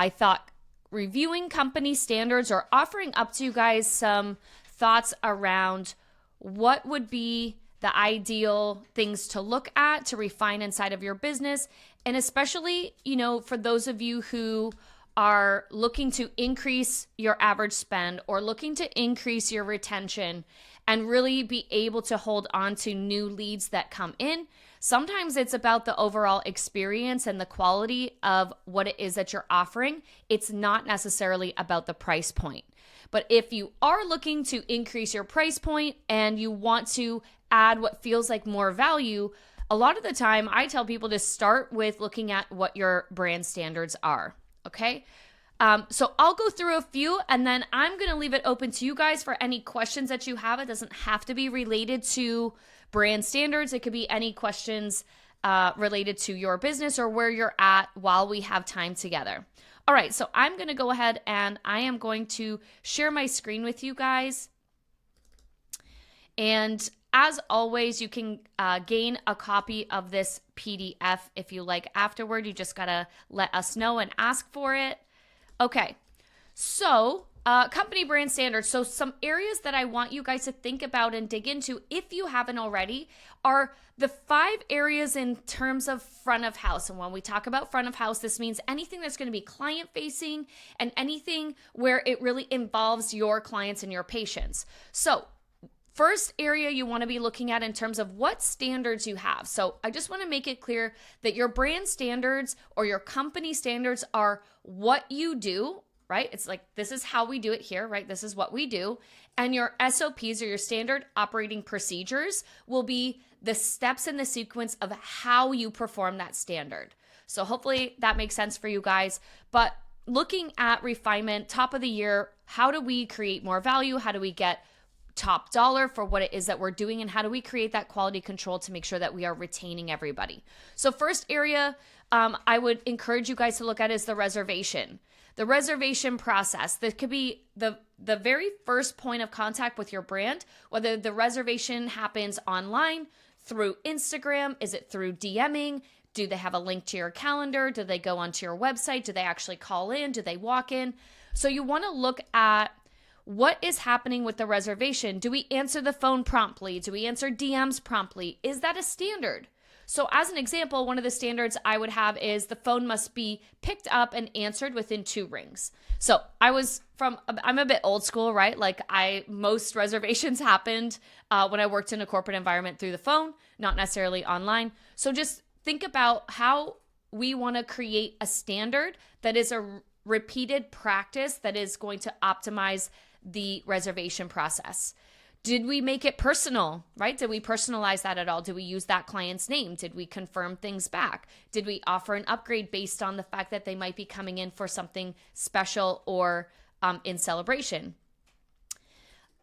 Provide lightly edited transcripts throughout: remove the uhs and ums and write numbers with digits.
I thought reviewing company standards or offering up to you guys some thoughts around what would be the ideal things to look at to refine inside of your business. And especially, for those of you who are looking to increase your average spend or looking to increase your retention and really be able to hold on to new leads that come in. Sometimes it's about the overall experience and the quality of what it is that you're offering. It's not necessarily about the price point. But if you are looking to increase your price point and you want to add what feels like more value, a lot of the time I tell people to start with looking at what your brand standards are. Okay? So I'll go through a few and then I'm going to leave it open to you guys for any questions that you have. It doesn't have to be related to brand standards. It could be any questions related to your business or where you're at while we have time together. All right, so I'm going to go ahead and I am going to share my screen with you guys. And as always, you can gain a copy of this PDF if you like afterward. You just got to let us know and ask for it. Okay, so company brand standards. So some areas that I want you guys to think about and dig into, if you haven't already, are the 5 areas in terms of front of house. And when we talk about front of house, this means anything that's going to be client facing and anything where it really involves your clients and your patients. So first area you want to be looking at in terms of what standards you have. So I just want to make it clear that your brand standards or your company standards are what you do, right? It's like, this is how we do it here, right? This is what we do. And your SOPs or your standard operating procedures will be the steps in the sequence of how you perform that standard. So hopefully that makes sense for you guys. But looking at refinement, top of the year, how do we create more value? How do we get top dollar for what it is that we're doing, and how do we create that quality control to make sure that we are retaining everybody? So first area I would encourage you guys to look at is the reservation. The reservation process. That could be the very first point of contact with your brand, whether the reservation happens online, through Instagram, is it through DMing? Do they have a link to your calendar? Do they go onto your website? Do they actually call in? Do they walk in? So you want to look at what is happening with the reservation. Do we answer the phone promptly? Do we answer DMs promptly? Is that a standard? So as an example, one of the standards I would have is the phone must be picked up and answered within 2 rings. So I'm a bit old school, right? Like most reservations happened when I worked in a corporate environment through the phone, not necessarily online. So just think about how we want to create a standard that is a repeated practice that is going to optimize the reservation process. Did we make it personal, right? Did we personalize that at all? Did we use that client's name? Did we confirm things back? Did we offer an upgrade based on the fact that they might be coming in for something special or in celebration?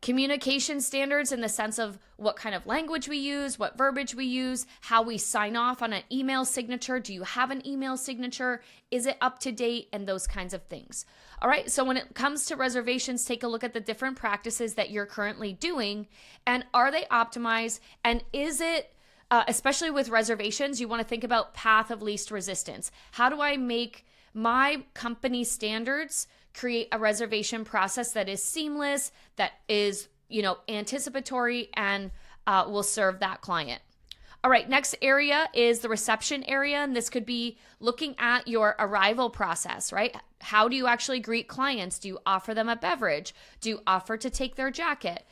Communication standards in the sense of what kind of language we use, what verbiage we use, how we sign off on an email signature. Do you have an email signature? Is it up to date? And those kinds of things. All right. So when it comes to reservations, take a look at the different practices that you're currently doing and are they optimized? And is it, especially with reservations, you want to think about path of least resistance. How do I make my company standards create a reservation process that is seamless, that is, anticipatory and will serve that client? All right, next area is the reception area. And this could be looking at your arrival process, right? How do you actually greet clients? Do you offer them a beverage? Do you offer to take their jacket?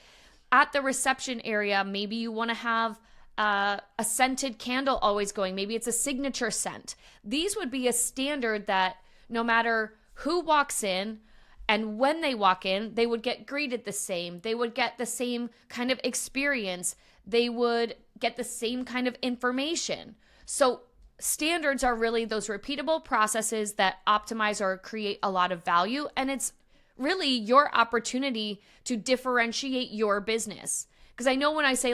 At the reception area, maybe you want to have a scented candle always going. Maybe it's a signature scent. These would be a standard that no matter who walks in and when they walk in, they would get greeted the same. They would get the same kind of experience. They would get the same kind of information. So standards are really those repeatable processes that optimize or create a lot of value. And it's really your opportunity to differentiate your business. Because I know when I say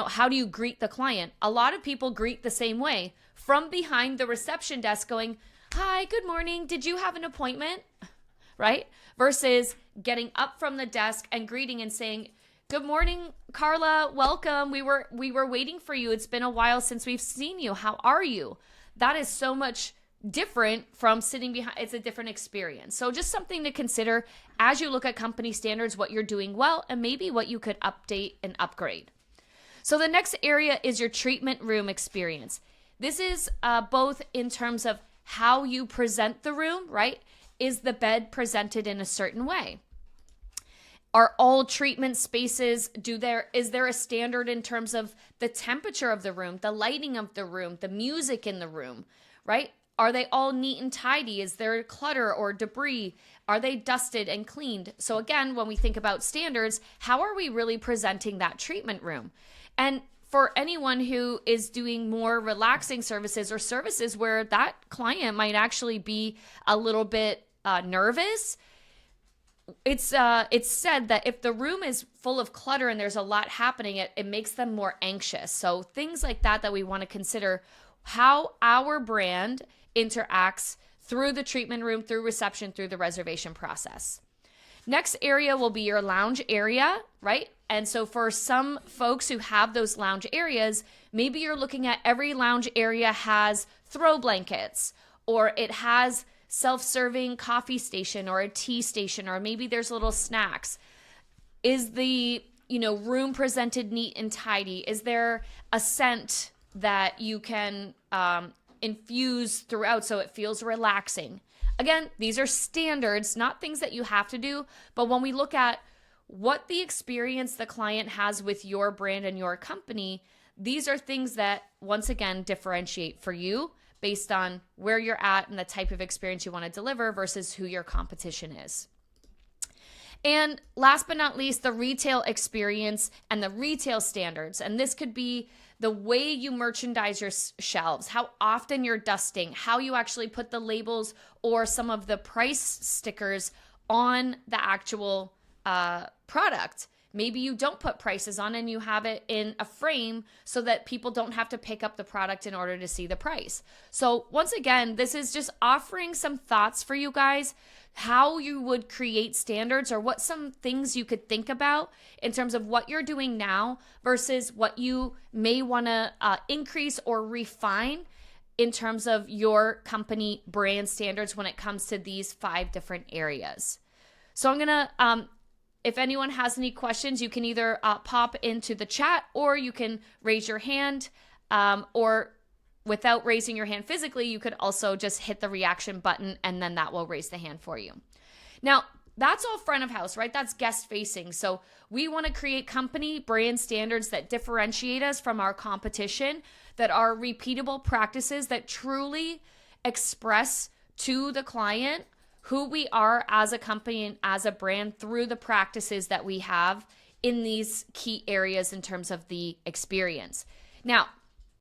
how do you greet the client? A lot of people greet the same way, from behind the reception desk going, "Hi, good morning. Did you have an appointment?" Right? Versus getting up from the desk and greeting and saying, "Good morning, Carla. Welcome. We were waiting for you. It's been a while since we've seen you. How are you?" That is so much different from sitting behind. It's a different experience. So just something to consider as you look at company standards, what you're doing well, and maybe what you could update and upgrade. So the next area is your treatment room experience. This is both in terms of how you present the room, right? Is the bed presented in a certain way? Are all treatment spaces, is there a standard in terms of the temperature of the room, the lighting of the room, the music in the room, right? Are they all neat and tidy? Is there clutter or debris? Are they dusted and cleaned? So again, when we think about standards, how are we really presenting that treatment room? And for anyone who is doing more relaxing services or services where that client might actually be a little bit nervous, it's said that if the room is full of clutter and there's a lot happening, it makes them more anxious. So things like that we want to consider, how our brand interacts through the treatment room, through reception, through the reservation process. Next area will be your lounge area, right? And so for some folks who have those lounge areas, maybe you're looking at every lounge area has throw blankets, or it has self-serving coffee station or a tea station, or maybe there's little snacks. Is the room presented neat and tidy? Is there a scent that you can infuse throughout so it feels relaxing? Again, these are standards, not things that you have to do. But when we look at what the experience the client has with your brand and your company, these are things that, once again, differentiate for you based on where you're at and the type of experience you want to deliver versus who your competition is. And last but not least, the retail experience and the retail standards. And this could be the way you merchandise your shelves, how often you're dusting, how you actually put the labels or some of the price stickers on the actual product. Maybe you don't put prices on and you have it in a frame so that people don't have to pick up the product in order to see the price. So once again, this is just offering some thoughts for you guys, how you would create standards or what some things you could think about in terms of what you're doing now versus what you may want to increase or refine in terms of your company brand standards when it comes to these 5 different areas. So I'm going to if anyone has any questions, you can either pop into the chat or you can raise your hand, or without raising your hand physically, you could also just hit the reaction button and then that will raise the hand for you. Now, that's all front of house, right? That's guest facing. So we want to create company brand standards that differentiate us from our competition, that are repeatable practices that truly express to the client who we are as a company and as a brand through the practices that we have in these key areas in terms of the experience. Now,